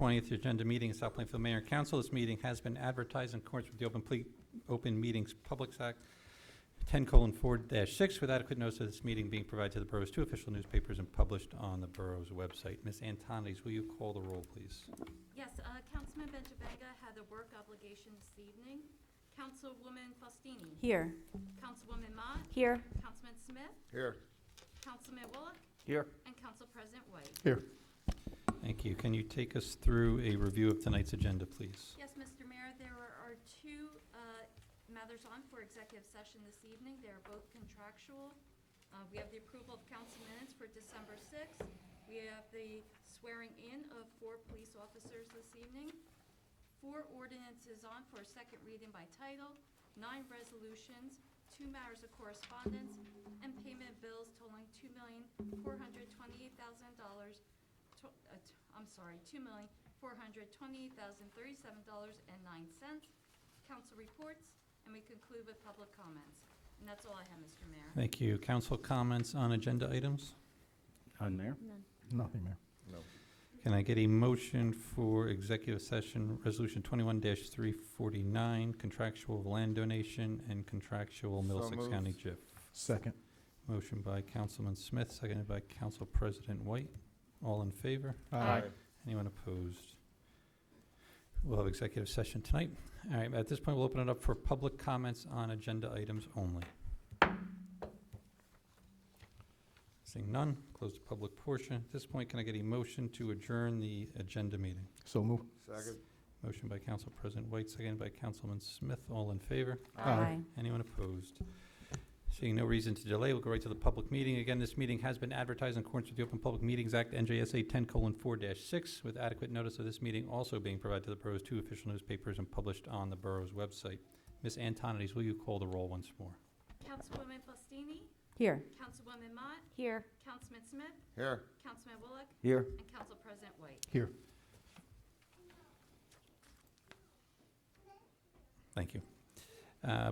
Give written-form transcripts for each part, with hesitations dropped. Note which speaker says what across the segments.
Speaker 1: 20th agenda meeting of South Plainfield Mayor and Council. This meeting has been advertised in accordance with the Open Meetings Publics Act 10:4-6 with adequate notice of this meeting being provided to the borough's two official newspapers and published on the borough's website. Ms. Antonides, will you call the roll, please?
Speaker 2: Yes, Councilman Benjavanga had a work obligation this evening. Councilwoman Faustini.
Speaker 3: Here.
Speaker 2: Councilwoman Mott.
Speaker 3: Here.
Speaker 2: Councilman Smith.
Speaker 4: Here.
Speaker 2: Councilman Bullock.
Speaker 4: Here.
Speaker 2: And Council President White.
Speaker 4: Here.
Speaker 1: Thank you. Can you take us through a review of tonight's agenda, please?
Speaker 2: Yes, Mr. Mayor, there are two matters on for executive session this evening. They are both contractual. We have the approval of council minutes for December 6th. We have the swearing in of 4 police officers this evening. 4 ordinances on for a second reading by title, 9 resolutions, 2 matters of correspondence, and payment of bills totaling $2,428,037.09. Council reports, and we conclude with public comments. And that's all I have, Mr. Mayor.
Speaker 1: Thank you. Council comments on agenda items?
Speaker 4: None, Mayor?
Speaker 3: None.
Speaker 4: Nothing, Mayor. No.
Speaker 1: Can I get a motion for executive session resolution 21-349, contractual land donation and contractual Middlesex County JIF?
Speaker 4: Second.
Speaker 1: Motion by Councilman Smith, seconded by Council President White. All in favor?
Speaker 3: Aye.
Speaker 1: Anyone opposed? We'll have executive session tonight. All right, at this point, we'll open it up for public comments on agenda items only. Seeing none, close the public portion. At this point, can I get a motion to adjourn the agenda meeting?
Speaker 4: So move. Second.
Speaker 1: Motion by Council President White, seconded by Councilman Smith. All in favor?
Speaker 4: Aye.
Speaker 1: Anyone opposed? Seeing no reason to delay, we'll go right to the public meeting. Again, this meeting has been advertised in accordance with the Open Public Meetings Act, NJSA 10:4-6, with adequate notice of this meeting also being provided to the borough's two official newspapers and published on the borough's website. Ms. Antonides, will you call the roll once more?
Speaker 2: Councilwoman Faustini.
Speaker 3: Here.
Speaker 2: Councilwoman Mott.
Speaker 3: Here.
Speaker 2: Councilman Smith.
Speaker 4: Here.
Speaker 2: Councilman Bullock.
Speaker 4: Here.
Speaker 2: And Council President White.
Speaker 4: Here.
Speaker 1: Thank you.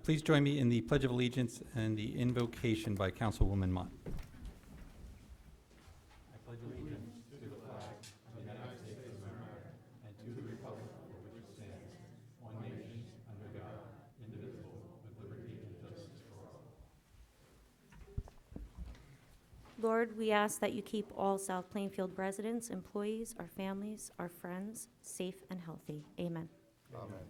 Speaker 1: Please join me in the Pledge of Allegiance and the invocation by Councilwoman Mott. I pledge allegiance to the flag of the United States of America and to the republic for which it stands, one nation, under God, indivisible, with liberty and justice for all.
Speaker 3: Lord, we ask that you keep all South Plainfield residents, employees, our families, our friends safe and healthy. Amen.
Speaker 4: Amen.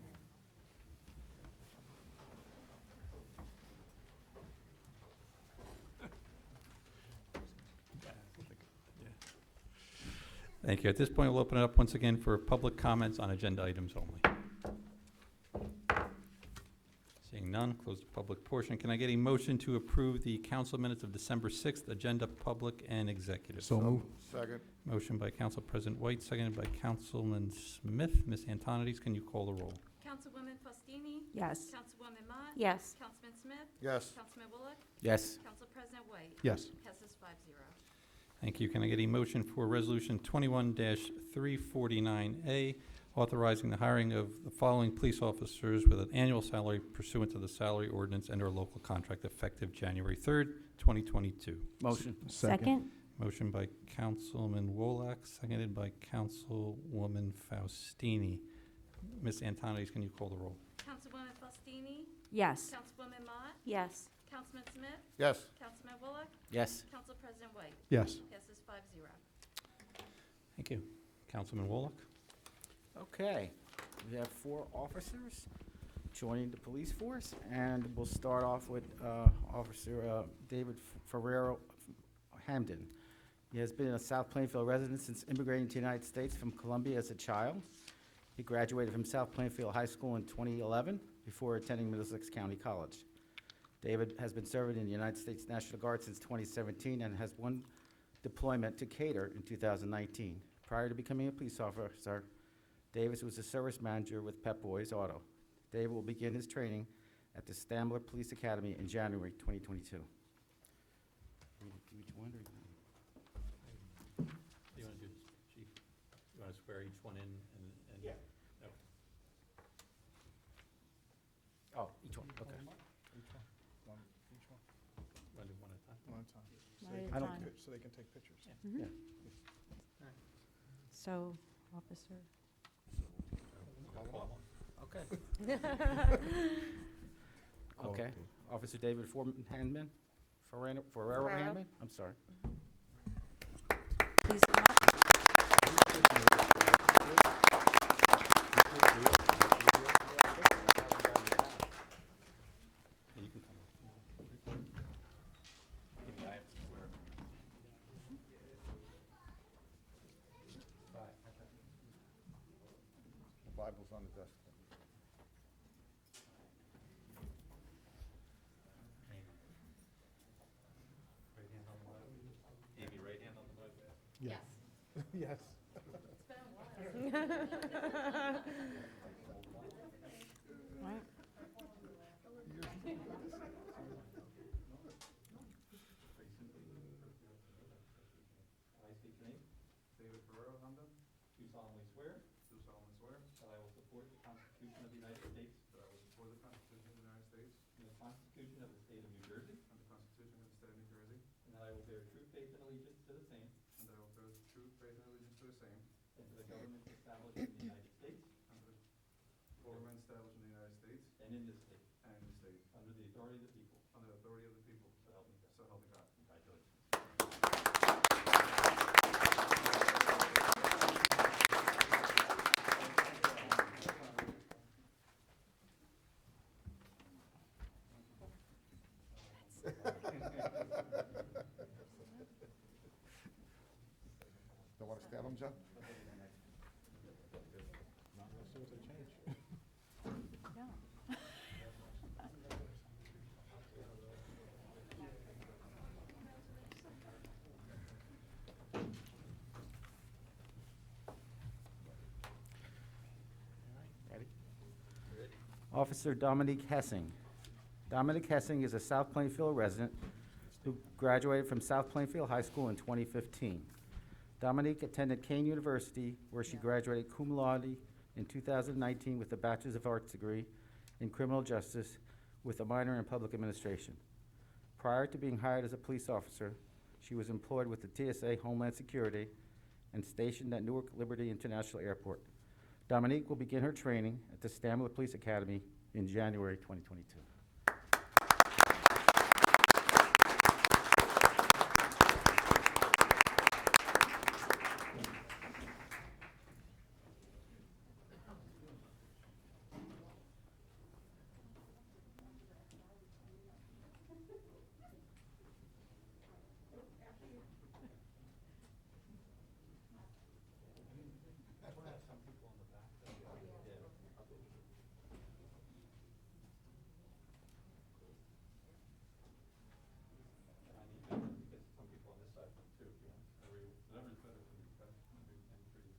Speaker 1: Thank you. At this point, we'll open it up once again for public comments on agenda items only. Seeing none, close the public portion. Can I get a motion to approve the council minutes of December 6th, agenda public and executive?
Speaker 4: So move. Second.
Speaker 1: Motion by Council President White, seconded by Councilman Smith. Ms. Antonides, can you call the roll?
Speaker 2: Councilwoman Faustini.
Speaker 3: Yes.
Speaker 2: Councilwoman Mott.
Speaker 3: Yes.
Speaker 2: Councilman Smith.
Speaker 4: Yes.
Speaker 2: Councilman Bullock.
Speaker 4: Yes.
Speaker 2: Council President White.
Speaker 4: Yes.
Speaker 2: Passes 5-0.
Speaker 1: Thank you. Can I get a motion for Resolution 21-349A, authorizing the hiring of the following police officers with an annual salary pursuant to the salary ordinance and/or local contract effective January 3rd, 2022?
Speaker 4: Motion.
Speaker 3: Second.
Speaker 1: Motion by Councilman Wolak, seconded by Councilwoman Faustini. Ms. Antonides, can you call the roll?
Speaker 2: Councilwoman Faustini.
Speaker 3: Yes.
Speaker 2: Councilwoman Mott.
Speaker 3: Yes.
Speaker 2: Councilman Smith.
Speaker 4: Yes.
Speaker 2: Councilman Bullock.
Speaker 4: Yes.
Speaker 2: Council President White.
Speaker 4: Yes.
Speaker 2: Passes 5-0.
Speaker 1: Thank you. Councilman Wolak?
Speaker 5: Okay, we have 4 officers joining the police force, and we'll start off with Officer David Ferrero Hamden. He has been a South Plainfield resident since immigrating to the United States from Colombia as a child. He graduated from South Plainfield High School in 2011 before attending Middlesex County College. David has been serving in the United States National Guard since 2017 and has one deployment to Cater in 2019. Prior to becoming a police officer, Davis was a service manager with Pep Boys Auto. David will begin his training at the Stambler Police Academy in January 2022.
Speaker 1: Do you want to do this, Chief? You want to swear each one in and
Speaker 5: Yeah.
Speaker 1: No.
Speaker 5: Oh, each one, okay.
Speaker 4: Each one. Each one.
Speaker 1: Want to do one at a time?
Speaker 4: One at a time.
Speaker 5: I don't-
Speaker 4: So they can take pictures.
Speaker 5: Yeah.
Speaker 3: So, Officer
Speaker 5: Okay. Okay. Officer David Handman? Ferrero
Speaker 3: Ferrero.
Speaker 5: Handman? I'm sorry.
Speaker 3: Please come up.
Speaker 1: You can come up.
Speaker 4: The Bible's on the desk.
Speaker 1: Right hand on the Bible. Amy, right hand on the Bible.
Speaker 4: Yes. Yes.
Speaker 1: I state your name.
Speaker 6: David Ferrero, Hamdan,
Speaker 1: Do solemnly swear
Speaker 6: do solemnly swear
Speaker 1: that I will support the Constitution of the United States
Speaker 6: that I will support the Constitution of the United States
Speaker 1: and the Constitution of the State of New Jersey,
Speaker 6: and the Constitution of the State of New Jersey,
Speaker 1: and that I will bear true faith and allegiance to the same
Speaker 6: and that I will bear true faith and allegiance to the same,
Speaker 1: and to the governments established in the United States
Speaker 6: and to the government established in the United States
Speaker 1: and in this state,
Speaker 6: and in the state,
Speaker 1: under the authority of the people.
Speaker 6: under the authority of the people,
Speaker 1: So help me God.
Speaker 6: so help me God.
Speaker 1: Congratulations.
Speaker 4: Don't want to stab him, Joe?
Speaker 5: Ready? Officer Dominique Hessing. Dominic Hessing is a South Plainfield resident who graduated from South Plainfield High School in 2015. Dominique attended Kane University, where she graduated cum laude in 2019 with a Bachelor's of Arts degree in criminal justice with a minor in public administration. Prior to being hired as a police officer, she was employed with the TSA Homeland Security and stationed at Newark Liberty International Airport. Dominique will begin her training at the Stamler Police Academy in January 2022.
Speaker 1: And I need to get some people on this side too, if you want. Whatever's better for you, guys. And for you.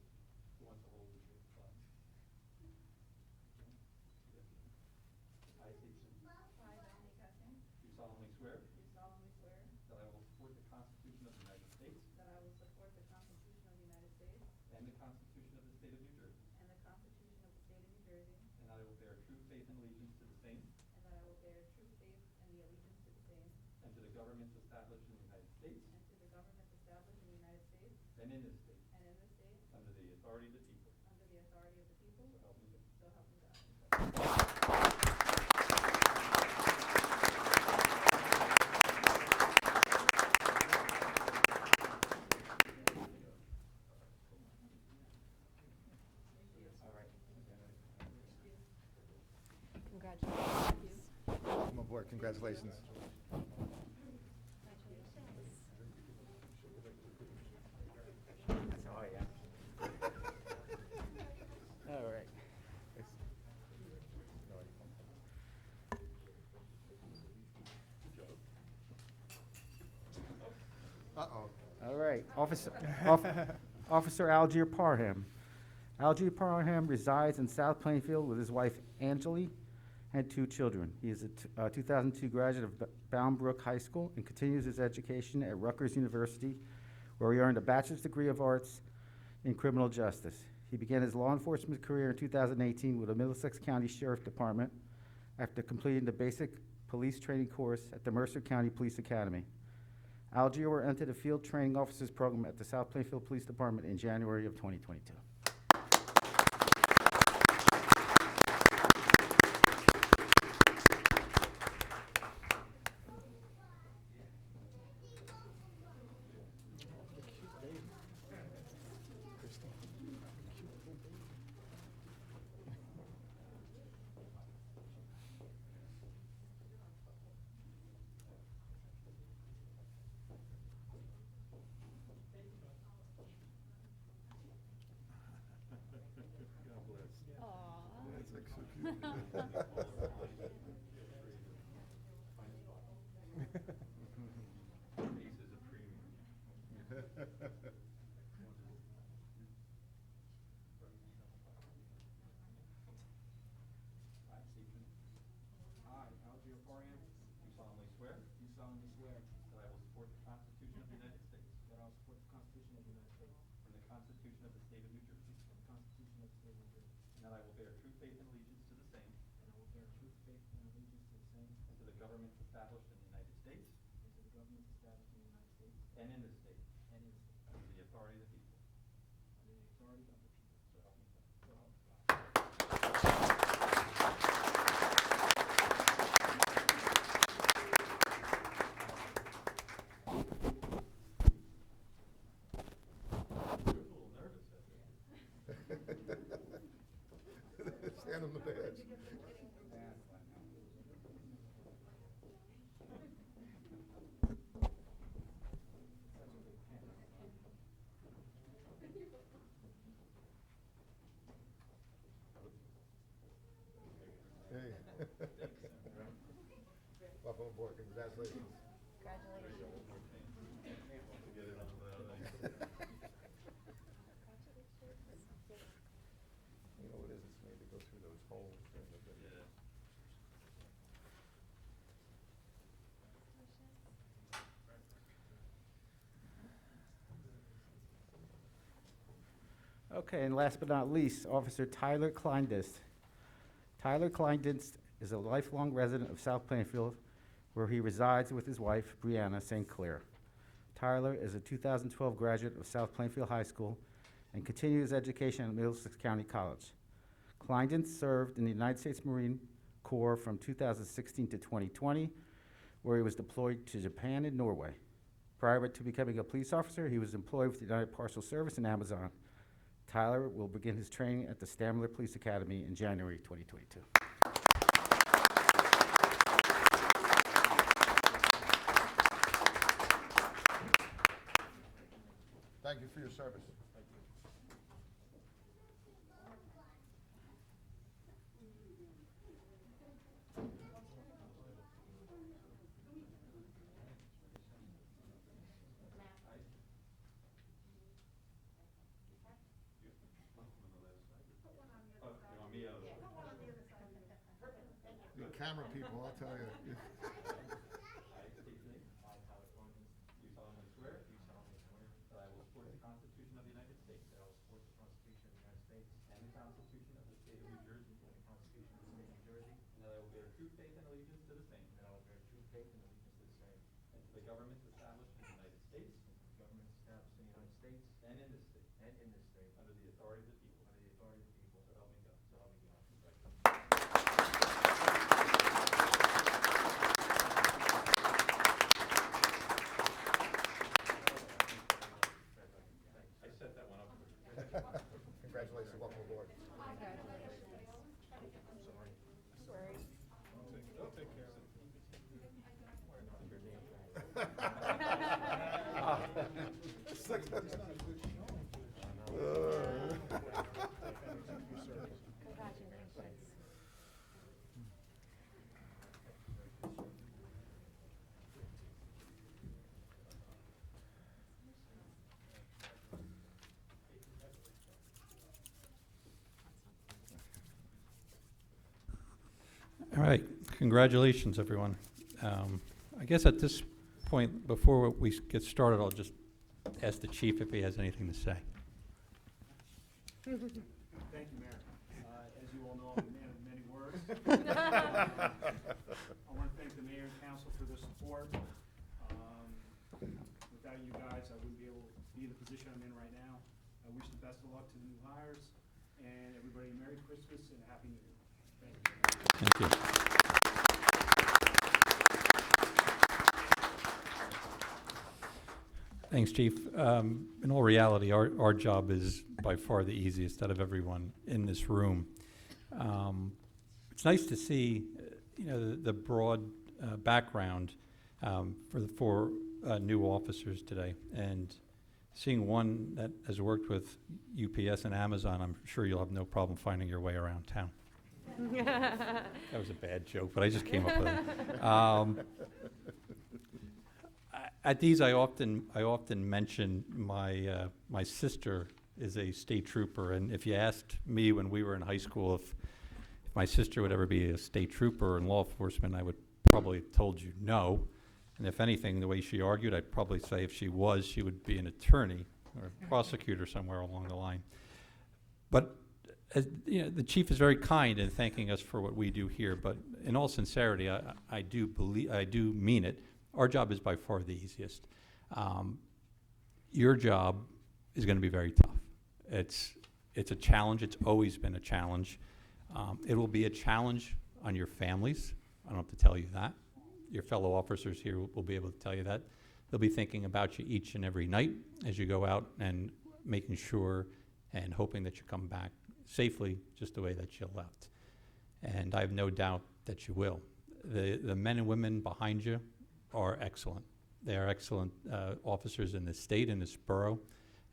Speaker 1: Who wants to hold the flag? I state your name.
Speaker 7: I, Dominique Hessing,
Speaker 1: Do solemnly swear
Speaker 7: do solemnly swear
Speaker 1: that I will support the Constitution of the United States
Speaker 7: that I will support the Constitution of the United States
Speaker 1: and the Constitution of the State of New Jersey,
Speaker 7: and the Constitution of the State of New Jersey,
Speaker 1: and that I will bear true faith and allegiance to the same
Speaker 7: and that I will bear true faith and the allegiance to the same
Speaker 1: and to the governments established in the United States
Speaker 7: and to the governments established in the United States
Speaker 1: and in this state,
Speaker 7: and in this state,
Speaker 1: under the authority of the people.
Speaker 7: under the authority of the people,
Speaker 1: So help me God.
Speaker 7: so help me God.
Speaker 4: Come aboard, congratulations.
Speaker 5: Oh, yeah. All right.
Speaker 4: Uh-oh.
Speaker 5: All right, Officer Algier Parham. Algier Parham resides in South Plainfield with his wife Angeli and 2 children. He is a 2002 graduate of Bound Brook High School and continues his education at Rutgers University, where he earned a Bachelor's degree of Arts in criminal justice. He began his law enforcement career in 2018 with the Middlesex County Sheriff Department after completing the basic police training course at the Mercer County Police Academy. Algier will enter the Field Training Officers Program at the South Plainfield Police Department in January of 2022.
Speaker 4: lipstick, so cute.
Speaker 1: Ace is a premium. I, state your name.
Speaker 8: I, Algio Farian,
Speaker 1: Do solemnly swear
Speaker 8: do solemnly swear
Speaker 1: that I will support the Constitution of the United States
Speaker 8: that I will support the Constitution of the United States
Speaker 1: and the Constitution of the State of New Jersey,
Speaker 8: and the Constitution of the State of New Jersey,
Speaker 1: and that I will bear true faith and allegiance to the same
Speaker 8: and I will bear true faith and allegiance to the same
Speaker 1: and to the governments established in the United States
Speaker 8: and to the governments established in the United States
Speaker 1: and in this state,
Speaker 8: and in the state,
Speaker 1: under the authority of the people.
Speaker 8: under the authority of the people.
Speaker 1: So help me God.
Speaker 8: So help me God.
Speaker 1: You're a little nervous out there.
Speaker 4: Stand on the badge. Hey. Welcome aboard, congratulations. You know what it is, it's made to go through those holes during the video.
Speaker 5: Okay, and last but not least, Officer Tyler Kleindist. Tyler Kleindist is a lifelong resident of South Plainfield, where he resides with his wife, Brianna St. Clair. Tyler is a 2012 graduate of South Plainfield High School and continued his education at Middlesex County College. Kleindist served in the United States Marine Corps from 2016 to 2020, where he was deployed to Japan and Norway. Prior to becoming a police officer, he was employed with the United Parcel Service in Amazon. Tyler will begin his training at the Stamler Police Academy in January 2022.
Speaker 4: Thank you for your service.
Speaker 1: Oh, you want me out?
Speaker 4: The camera people, I'll tell you.
Speaker 1: I state your name.
Speaker 8: I, Tyler Kleindist,
Speaker 1: Do solemnly swear
Speaker 8: do solemnly swear
Speaker 1: that I will support the Constitution of the United States
Speaker 8: that I will support the Constitution of the United States
Speaker 1: and the Constitution of the State of New Jersey,
Speaker 8: and the Constitution of the State of New Jersey,
Speaker 1: and that I will bear true faith and allegiance to the same
Speaker 8: and that I will bear true faith and allegiance to the same
Speaker 1: and to the governments established in the United States
Speaker 8: and to the governments established in the United States
Speaker 1: and in this state,
Speaker 8: and in this state,
Speaker 1: under the authority of the people.
Speaker 8: under the authority of the people.
Speaker 1: So help me God.
Speaker 8: So help me God.
Speaker 1: I set that one up for you.
Speaker 4: Congratulations, welcome aboard.
Speaker 1: All right, congratulations, everyone. I guess at this point, before we get started, I'll just ask the chief if he has anything to say.
Speaker 9: Thank you, Mayor. As you all know, I'm a man of many words. I want to thank the mayor and council for their support. Without you guys, I wouldn't be able to be in the position I'm in right now. I wish the best of luck to the new hires, and everybody Merry Christmas and a Happy New Year. Thank you.
Speaker 1: Thank you. Thanks, Chief. In all reality, our job is by far the easiest out of everyone in this room. It's nice to see, the broad background for the four new officers today, and seeing one that has worked with UPS and Amazon, I'm sure you'll have no problem finding your way around town. That was a bad joke, but I just came up with it. At these, I often mention my sister is a state trooper, and if you asked me when we were in high school if my sister would ever be a state trooper in law enforcement, I would probably have told you no. And if anything, the way she argued, I'd probably say if she was, she would be an attorney or a prosecutor somewhere along the line. But the chief is very kind in thanking us for what we do here. But in all sincerity, I do mean it. Our job is by far the easiest. Your job is going to be very tough. It's a challenge. It's always been a challenge. It will be a challenge on your families. I don't have to tell you that. Your fellow officers here will be able to tell you that. They'll be thinking about you each and every night as you go out and making sure and hoping that you come back safely just the way that you left. And I have no doubt that you will. The men and women behind you are excellent. They are excellent officers in this state, in this borough,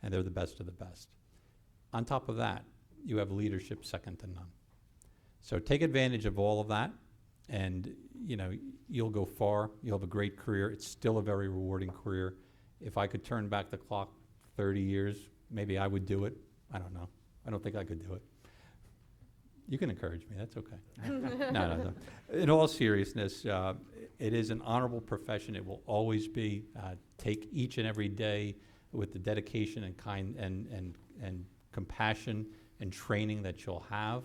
Speaker 1: and they're the best of the best. On top of that, you have leadership second to none. So take advantage of all of that, and you'll go far. You'll have a great career. It's still a very rewarding career. If I could turn back the clock 30 years, maybe I would do it. I don't know. I don't think I could do it. You can encourage me. That's okay. No. In all seriousness, it is an honorable profession. It will always be. Take each and every day with the dedication and kind and compassion and training that you'll have,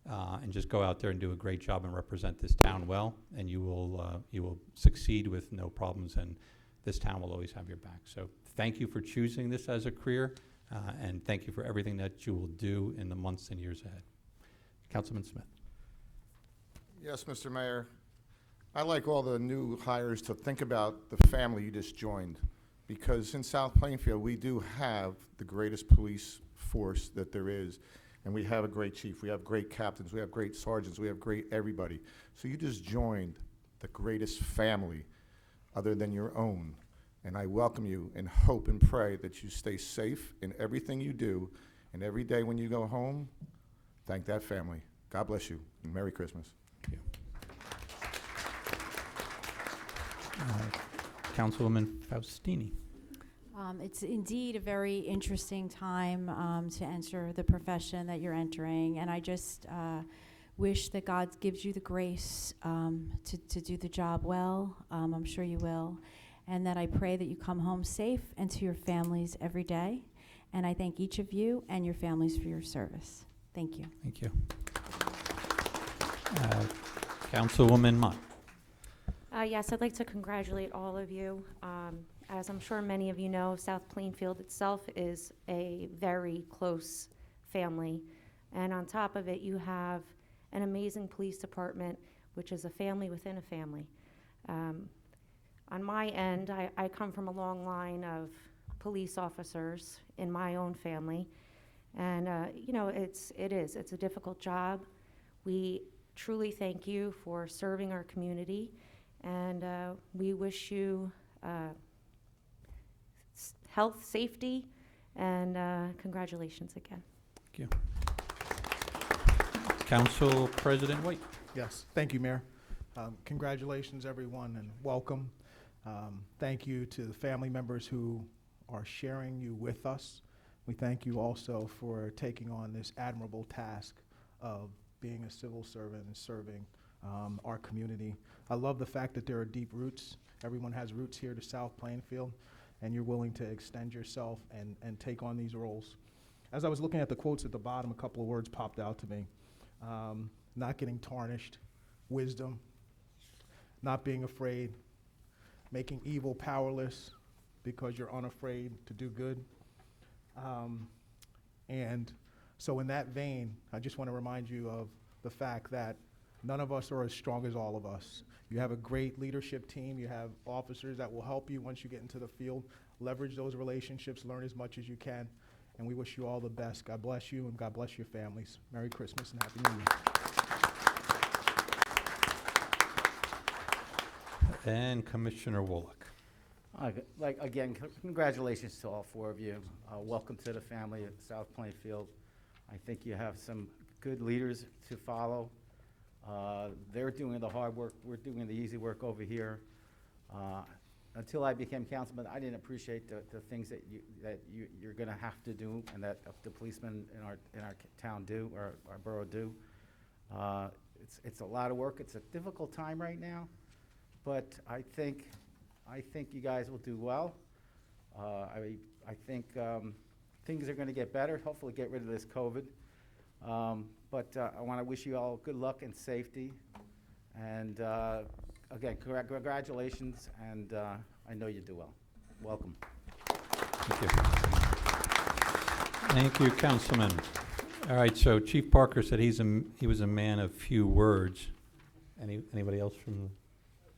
Speaker 1: and just go out there and do a great job and represent this town well, and you will succeed with no problems, and this town will always have your back. So thank you for choosing this as a career, and thank you for everything that you will do in the months and years ahead. Councilman Smith.
Speaker 4: Yes, Mr. Mayor. I like all the new hires to think about the family you just joined, because in South Plainfield, we do have the greatest police force that there is, and we have a great chief, we have great captains, we have great sergeants, we have great everybody. So you just joined the greatest family other than your own, and I welcome you and hope and pray that you stay safe in everything you do, and every day when you go home, thank that family. God bless you, and Merry Christmas.
Speaker 1: Thank you. Councilwoman Faustini.
Speaker 10: It's indeed a very interesting time to enter the profession that you're entering, and I just wish that God gives you the grace to do the job well. I'm sure you will, and that I pray that you come home safe and to your families every day, and I thank each of you and your families for your service. Thank you.
Speaker 1: Thank you. Councilwoman Mott.
Speaker 3: Yes, I'd like to congratulate all of you. As I'm sure many of you know, South Plainfield itself is a very close family. And on top of it, you have an amazing police department, which is a family within a family. On my end, I come from a long line of police officers in my own family. And, it's a difficult job. We truly thank you for serving our community. And we wish you health, safety, and congratulations again.
Speaker 1: Thank you. Council President White.
Speaker 11: Yes, thank you, Mayor. Congratulations, everyone, and welcome. Thank you to the family members who are sharing you with us. We thank you also for taking on this admirable task of being a civil servant and serving our community. I love the fact that there are deep roots. Everyone has roots here to South Plainfield, and you're willing to extend yourself and take on these roles. As I was looking at the quotes at the bottom, a couple of words popped out to me. Not getting tarnished, wisdom, not being afraid, making evil powerless because you're unafraid to do good. And so in that vein, I just want to remind you of the fact that none of us are as strong as all of us. You have a great leadership team. You have officers that will help you once you get into the field. Leverage those relationships, learn as much as you can, and we wish you all the best. God bless you, and God bless your families. Merry Christmas and Happy New Year.
Speaker 1: And Commissioner Wallach.
Speaker 5: Again, congratulations to all four of you. Welcome to the family of South Plainfield. I think you have some good leaders to follow. They're doing the hard work, we're doing the easy work over here. Until I became councilman, I didn't appreciate the things that you're gonna have to do and that the policemen in our town do, or our borough do. It's a lot of work. It's a difficult time right now, but I think you guys will do well. I think things are gonna get better, hopefully get rid of this COVID. But I wanna wish you all good luck and safety. And again, congratulations, and I know you do well. Welcome.
Speaker 1: Thank you. Thank you, Councilman. All right, so Chief Parker said he was a man of few words. Anybody else from?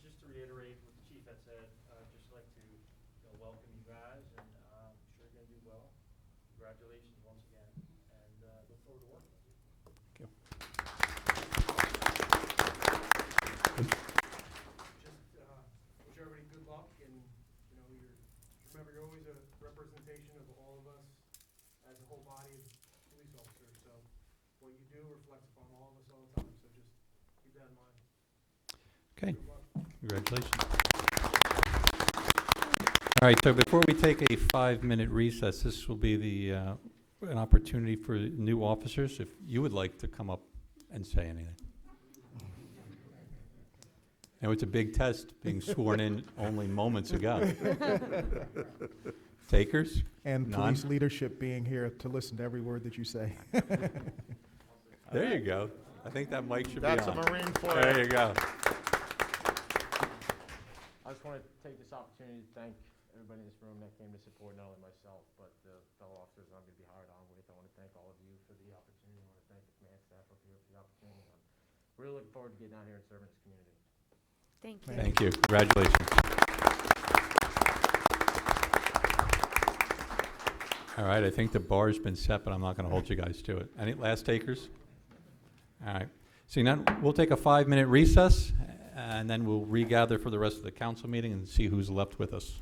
Speaker 12: Just to reiterate what the chief had said, just like to welcome you guys, and I'm sure you're going to do well. Congratulations once again, and look forward to working with you.
Speaker 1: Thank you.
Speaker 9: Just wish everybody good luck, and remember, you're always a representation of all of us as a whole body of police officers. So what you do reflects upon all of us all the time. So just keep that in mind.
Speaker 1: Okay,
Speaker 9: Good luck.
Speaker 1: congratulations. All right, so before we take a 5-minute recess, this will be an opportunity for new officers, if you would like to come up and say anything. Now, it's a big test, being sworn in only moments ago. Takers?
Speaker 11: And
Speaker 1: None?
Speaker 11: police leadership being here to listen to every word that you say.
Speaker 1: There you go. I think that mic should be on.
Speaker 4: That's a Marine for you.
Speaker 1: There you go.
Speaker 8: I just want to take this opportunity to thank everybody in this room that came to support not only myself, but the fellow officers I'm going to be hired on with. I want to thank all of you for the opportunity. I want to thank the command staff up here for the opportunity. I'm really looking forward to getting out here and serving this community.
Speaker 3: Thank you.
Speaker 1: Thank you. Congratulations. All right, I think the bar's been set, but I'm not going to hold you guys to it. Any last takers? All right. Seeing none, we'll take a 5-minute recess, and then we'll regather for the rest of the council meeting and see who's left with us.